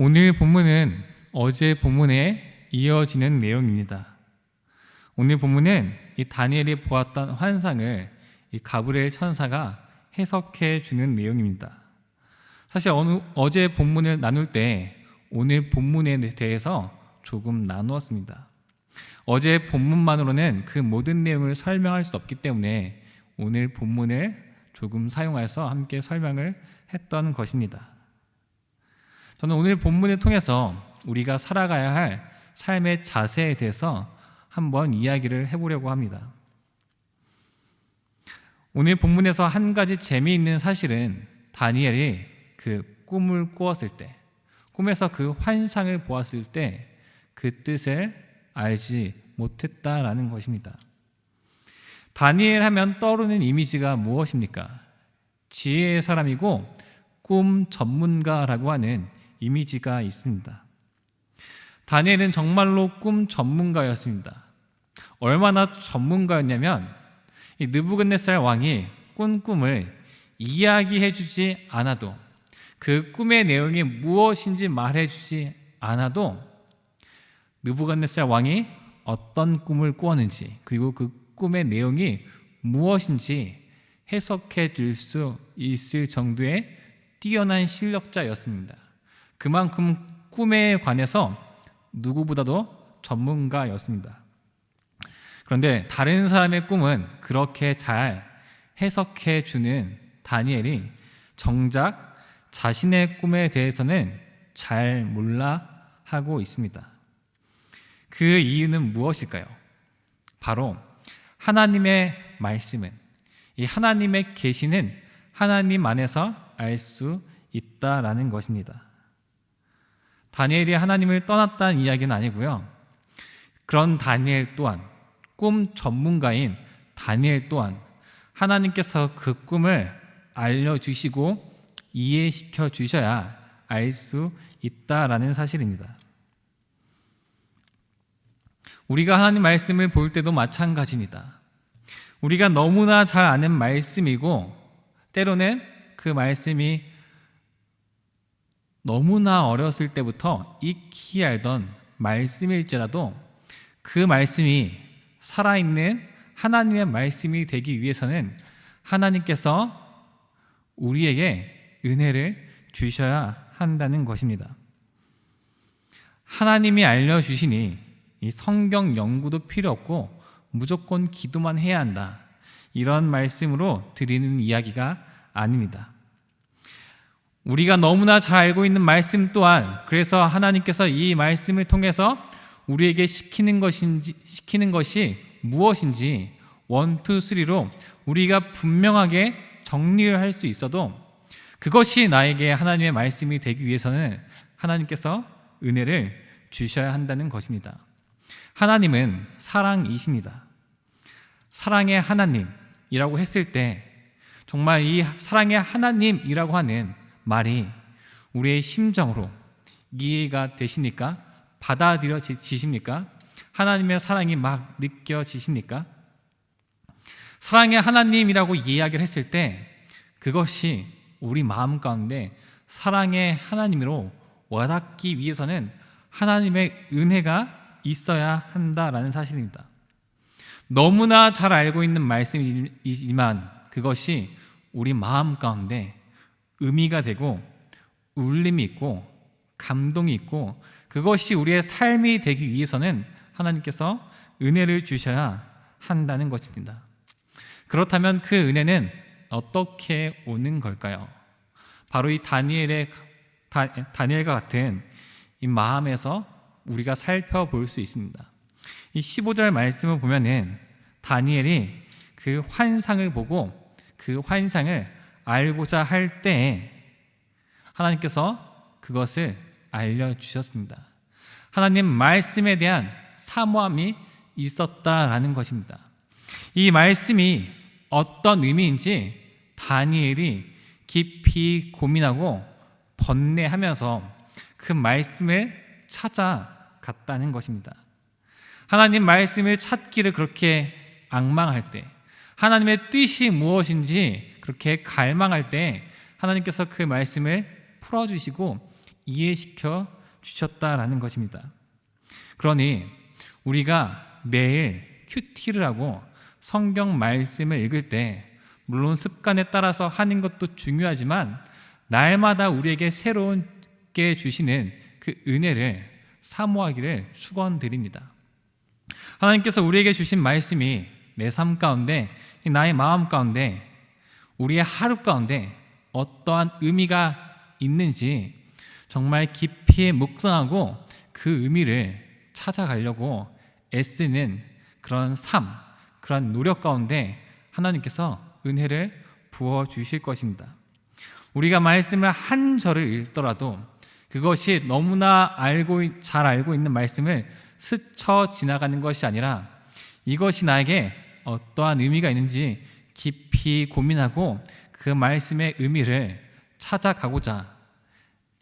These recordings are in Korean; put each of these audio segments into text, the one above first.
오늘 본문은 어제 본문에 이어지는 내용입니다. 오늘 본문은 이 다니엘이 보았던 환상을 이 가브리엘 천사가 해석해 주는 내용입니다. 사실 어제 본문을 나눌 때 오늘 본문에 대해서 조금 나누었습니다. 어제 본문만으로는 그 모든 내용을 설명할 수 없기 때문에 오늘 본문을 조금 사용해서 함께 설명을 했던 것입니다. 저는 오늘 본문을 통해서 우리가 살아가야 할 삶의 자세에 대해서 한번 이야기를 해보려고 합니다. 오늘 본문에서 한 가지 재미있는 사실은 다니엘이 그 꿈을 꾸었을 때, 꿈에서 그 환상을 보았을 때 그 뜻을 알지 못했다라는 것입니다. 다니엘 하면 떠오르는 이미지가 무엇입니까? 지혜의 사람이고 꿈 전문가라고 하는 이미지가 있습니다. 다니엘은 정말로 꿈 전문가였습니다. 얼마나 전문가였냐면 이 느부갓네살 왕이 꾼 꿈을 이야기해 주지 않아도, 그 꿈의 내용이 무엇인지 말해 주지 않아도 느부갓네살 왕이 어떤 꿈을 꾸었는지, 그리고 그 꿈의 내용이 무엇인지 해석해 줄 수 있을 정도의 뛰어난 실력자였습니다. 그만큼 꿈에 관해서 누구보다도 전문가였습니다. 그런데 다른 사람의 꿈은 그렇게 잘 해석해 주는 다니엘이 정작 자신의 꿈에 대해서는 잘 몰라 하고 있습니다. 그 이유는 무엇일까요? 바로 하나님의 말씀은, 이 하나님의 계시는 하나님 안에서 알 수 있다라는 것입니다. 다니엘이 하나님을 떠났다는 이야기는 아니고요. 그런 다니엘 또한, 꿈 전문가인 다니엘 또한 하나님께서 그 꿈을 알려주시고 이해시켜 주셔야 알 수 있다라는 사실입니다. 우리가 하나님 말씀을 볼 때도 마찬가지입니다. 우리가 너무나 잘 아는 말씀이고 때로는 그 말씀이 너무나 어렸을 때부터 익히 알던 말씀일지라도 그 말씀이 살아있는 하나님의 말씀이 되기 위해서는 하나님께서 우리에게 은혜를 주셔야 한다는 것입니다. 하나님이 알려주시니 이 성경 연구도 필요 없고 무조건 기도만 해야 한다, 이런 말씀으로 드리는 이야기가 아닙니다. 우리가 너무나 잘 알고 있는 말씀 또한, 그래서 하나님께서 이 말씀을 통해서 우리에게 시키는 것이 무엇인지 1, 2, 3로 우리가 분명하게 정리를 할 수 있어도 그것이 나에게 하나님의 말씀이 되기 위해서는 하나님께서 은혜를 주셔야 한다는 것입니다. 하나님은 사랑이십니다. 사랑의 하나님이라고 했을 때 정말 이 사랑의 하나님이라고 하는 말이 우리의 심정으로 이해가 되십니까? 받아들여지십니까? 하나님의 사랑이 막 느껴지십니까? 사랑의 하나님이라고 이야기를 했을 때 그것이 우리 마음 가운데 사랑의 하나님으로 와닿기 위해서는 하나님의 은혜가 있어야 한다라는 사실입니다. 너무나 잘 알고 있는 말씀이지만 그것이 우리 마음 가운데 의미가 되고 울림이 있고 감동이 있고 그것이 우리의 삶이 되기 위해서는 하나님께서 은혜를 주셔야 한다는 것입니다. 그렇다면 그 은혜는 어떻게 오는 걸까요? 바로 이 다니엘과 같은 이 마음에서 우리가 살펴볼 수 있습니다. 이 15절 말씀을 보면은 다니엘이 그 환상을 보고 그 환상을 알고자 할 때에 하나님께서 그것을 알려주셨습니다. 하나님 말씀에 대한 사모함이 있었다라는 것입니다. 이 말씀이 어떤 의미인지 다니엘이 깊이 고민하고 번뇌하면서 그 말씀을 찾아갔다는 것입니다. 하나님 말씀을 찾기를 그렇게 앙망할 때, 하나님의 뜻이 무엇인지 그렇게 갈망할 때 하나님께서 그 말씀을 풀어주시고 이해시켜 주셨다라는 것입니다. 그러니 우리가 매일 큐티를 하고 성경 말씀을 읽을 때 물론 습관에 따라서 하는 것도 중요하지만 날마다 우리에게 새롭게 주시는 그 은혜를 사모하기를 축원드립니다. 하나님께서 우리에게 주신 말씀이 내 삶 가운데, 나의 마음 가운데, 우리의 하루 가운데 어떠한 의미가 있는지 정말 깊이 묵상하고 그 의미를 찾아가려고 애쓰는 그런 삶, 그런 노력 가운데 하나님께서 은혜를 부어주실 것입니다. 우리가 말씀을 한 절을 읽더라도 그것이 너무나 잘 알고 있는 말씀을 스쳐 지나가는 것이 아니라 이것이 나에게 어떠한 의미가 있는지 깊이 고민하고 그 말씀의 의미를 찾아가고자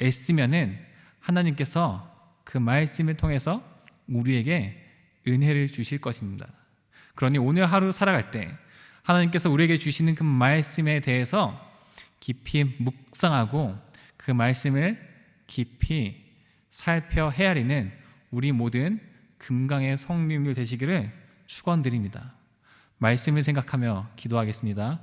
애쓰면은 하나님께서 그 말씀을 통해서 우리에게 은혜를 주실 것입니다. 그러니 오늘 하루 살아갈 때 하나님께서 우리에게 주시는 그 말씀에 대해서 깊이 묵상하고 그 말씀을 깊이 살펴 헤아리는 우리 모든 금강의 성도님들 되시기를 축원드립니다. 말씀을 생각하며 기도하겠습니다.